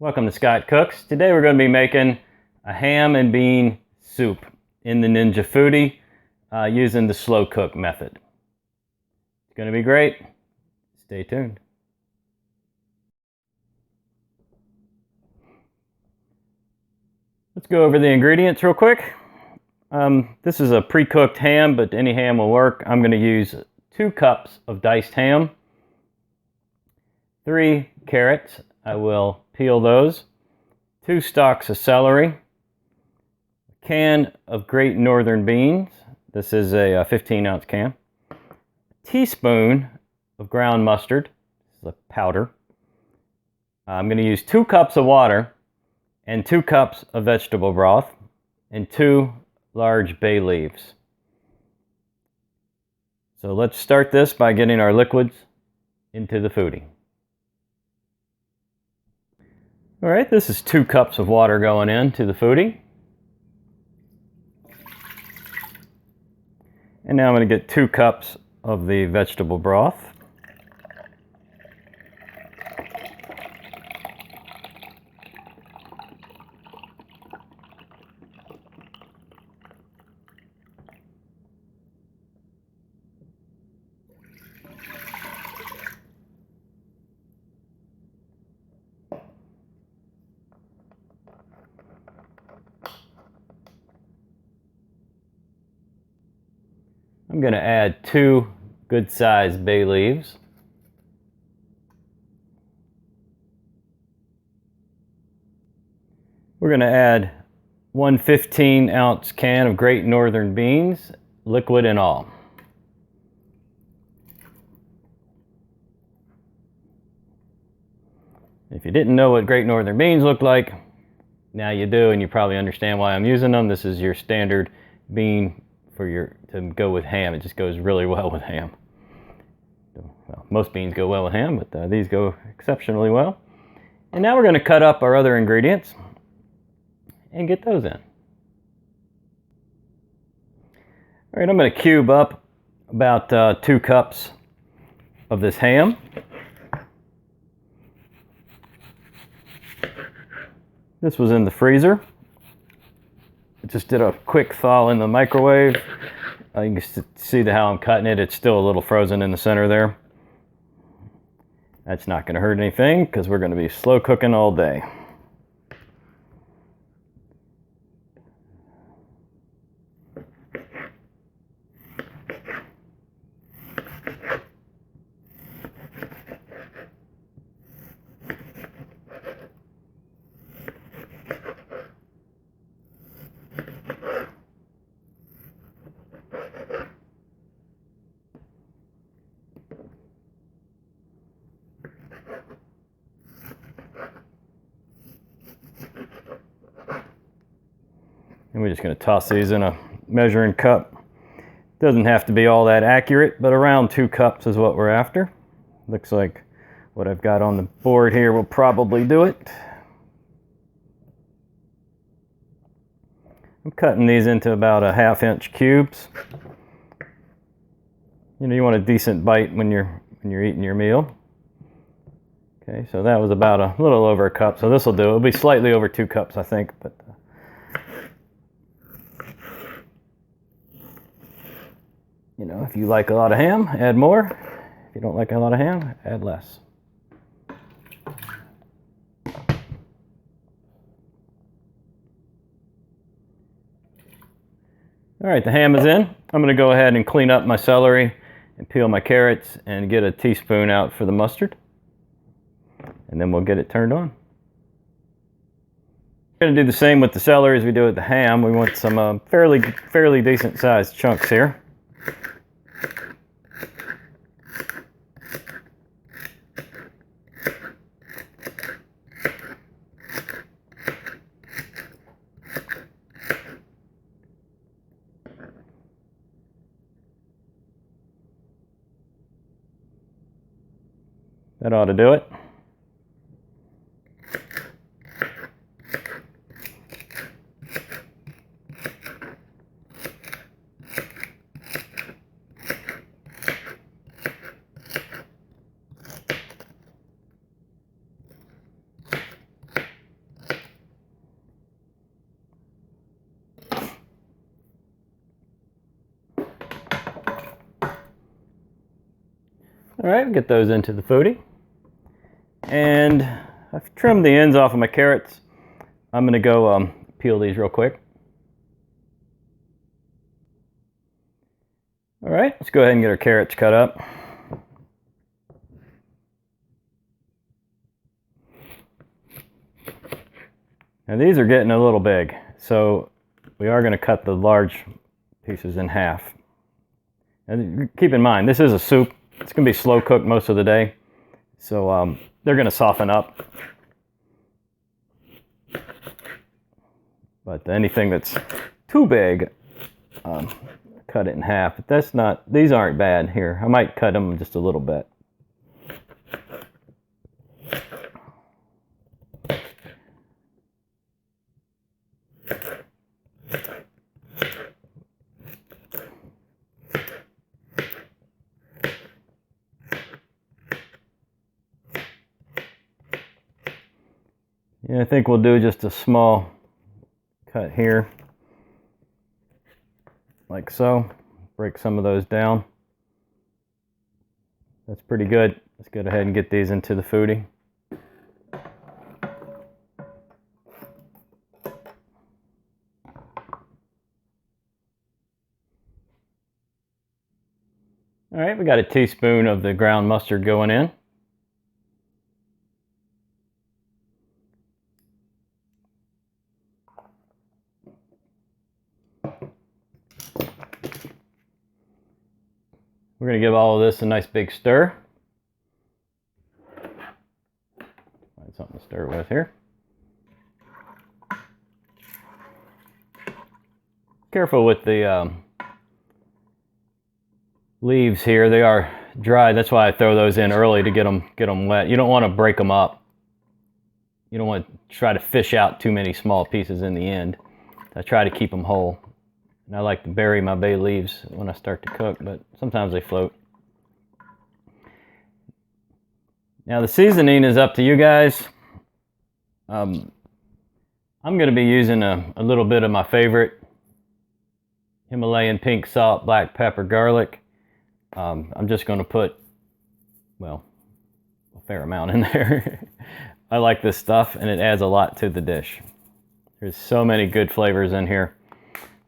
Welcome to Scott Cooks. Today we're going to be making a ham and bean soup in the Ninja Foodi using the slow cook method. It's going to be great. Stay tuned. Let's go over the ingredients real quick. This is a pre-cooked ham, but any ham will work. I'm going to use 2 cups of diced ham, 3 carrots. I will peel those, 2 stalks of celery, a can of Great Northern beans. This is a 15-ounce can. A teaspoon of ground mustard. This is a powder. I'm going to use 2 cups of water and 2 cups of vegetable broth and 2 large bay leaves. So let's start this by getting our liquids into the Foodi. All right, this is 2 cups of water going into the Foodi. And now I'm going to get 2 cups of the vegetable broth. I'm going to add 2 good-sized bay leaves. We're going to add 1 15-ounce can of Great Northern beans, liquid and all. If you didn't know what Great Northern beans look like, now you do, and you probably understand why I'm using them. This is your standard bean to go with ham. It just goes really well with ham. Well, most beans go well with ham, but these go exceptionally well. And now we're going to cut up our other ingredients and get those in. All right, I'm going to cube up about 2 cups of this ham. This was in the freezer. Just did a quick thaw in the microwave. You can see how I'm cutting it. It's still a little frozen in the center there. That's not going to hurt anything because we're going to be slow cooking all day. And we're just going to toss these in a measuring cup. Doesn't have to be all that accurate, but around 2 cups is what we're after. Looks like what I've got on the board here will probably do it. I'm cutting these into about a 1/2-inch cubes. You know, you want a decent bite when you're eating your meal. Okay, so that was about a little over a cup, so this will do. It'll be slightly over 2 cups, I think, but you know, if you like a lot of ham, add more. If you don't like a lot of ham, add less. All right, the ham is in. I'm going to go ahead and clean up my celery and peel my carrots and get a teaspoon out for the mustard. And then we'll get it turned on. We're going to do the same with the celery as we do with the ham. We want some fairly decent sized chunks here. That ought to do it. All right, get those into the Foodi. And I've trimmed the ends off of my carrots. I'm going to go peel these real quick. All right, let's go ahead and get our carrots cut up. Now these are getting a little big, so we are going to cut the large pieces in half. And keep in mind, this is a soup. It's going to be slow cooked most of the day, so they're going to soften up. But anything that's too big, cut it in half. But that's not, these aren't bad here. I might cut them just a little bit. Yeah, I think we'll do just a small cut here, like so. Break some of those down. That's pretty good. Let's go ahead and get these into the Foodi. All right, we got a teaspoon of the ground mustard going in. We're going to give all of this a nice big stir. Find something to stir with here. Careful with the leaves here. They are dry. That's why I throw those in early to get them wet. You don't want to break them up. You don't want to try to fish out too many small pieces in the end. I try to keep them whole. And I like to bury my bay leaves when I start to cook, but sometimes they float. Now the seasoning is up to you guys. I'm going to be using a little bit of my favorite Himalayan pink salt, black pepper, garlic. I'm just going to put, well, a fair amount in there. I like this stuff and it adds a lot to the dish. There's so many good flavors in here.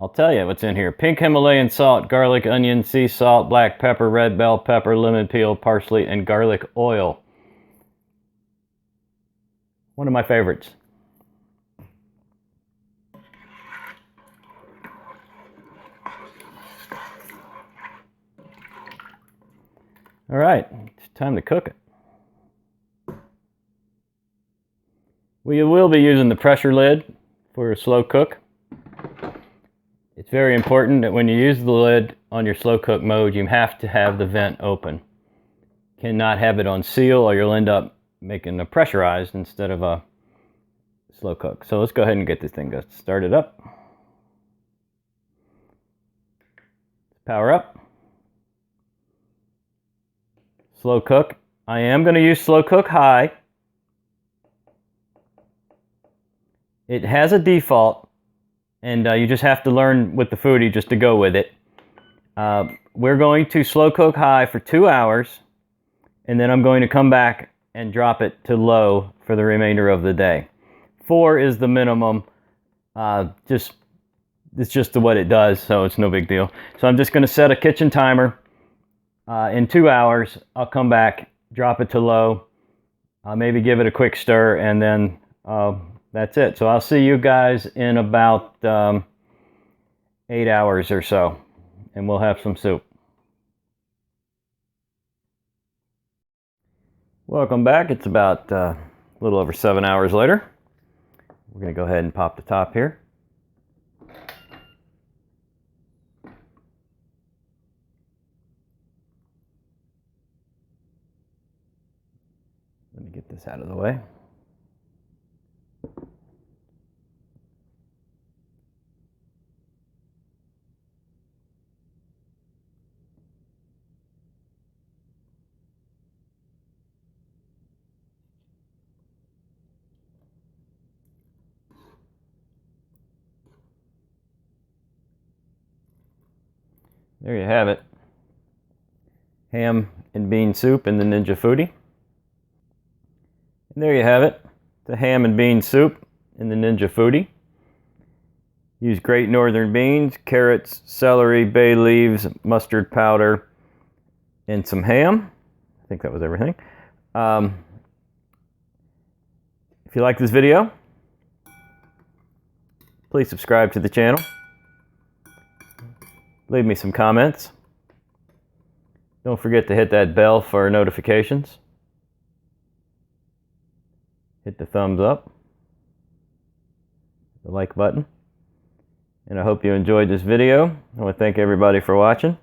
I'll tell you what's in here. Pink Himalayan salt, garlic, onion, sea salt, black pepper, red bell pepper, lemon peel, parsley, and garlic oil. One of my favorites. All right, it's time to cook it. We will be using the pressure lid for a slow cook. It's very important that when you use the lid on your slow cook mode, you have to have the vent open. Cannot have it on seal or you'll end up making a pressurized instead of a slow cook. So let's go ahead and get this thing started up. Power up. Slow cook. I am going to use slow cook high. It has a default. And you just have to learn with the Foodi just to go with it. We're going to slow cook high for 2 hours, and then I'm going to come back and drop it to low for the remainder of the day. 4 is the minimum. It's just what it does, so it's no big deal. So I'm just going to set a kitchen timer. In 2 hours, I'll come back, drop it to low, maybe give it a quick stir, and then that's it. So I'll see you guys in about 8 hours or so, and we'll have some soup. Welcome back. It's about a little over 7 hours later. We're going to go ahead and pop the top here. Let me get this out of the way. There you have it. ham and bean soup in the Ninja Foodi. And there you have it, the ham and bean soup in the Ninja Foodi. Use Great Northern beans, carrots, celery, bay leaves, mustard powder, and some ham. I think that was everything. If you like this video, please subscribe to the channel. Leave me some comments. Don't forget to hit that bell for notifications. Hit the thumbs up, the like button. And I hope you enjoyed this video. I want to thank everybody for watching.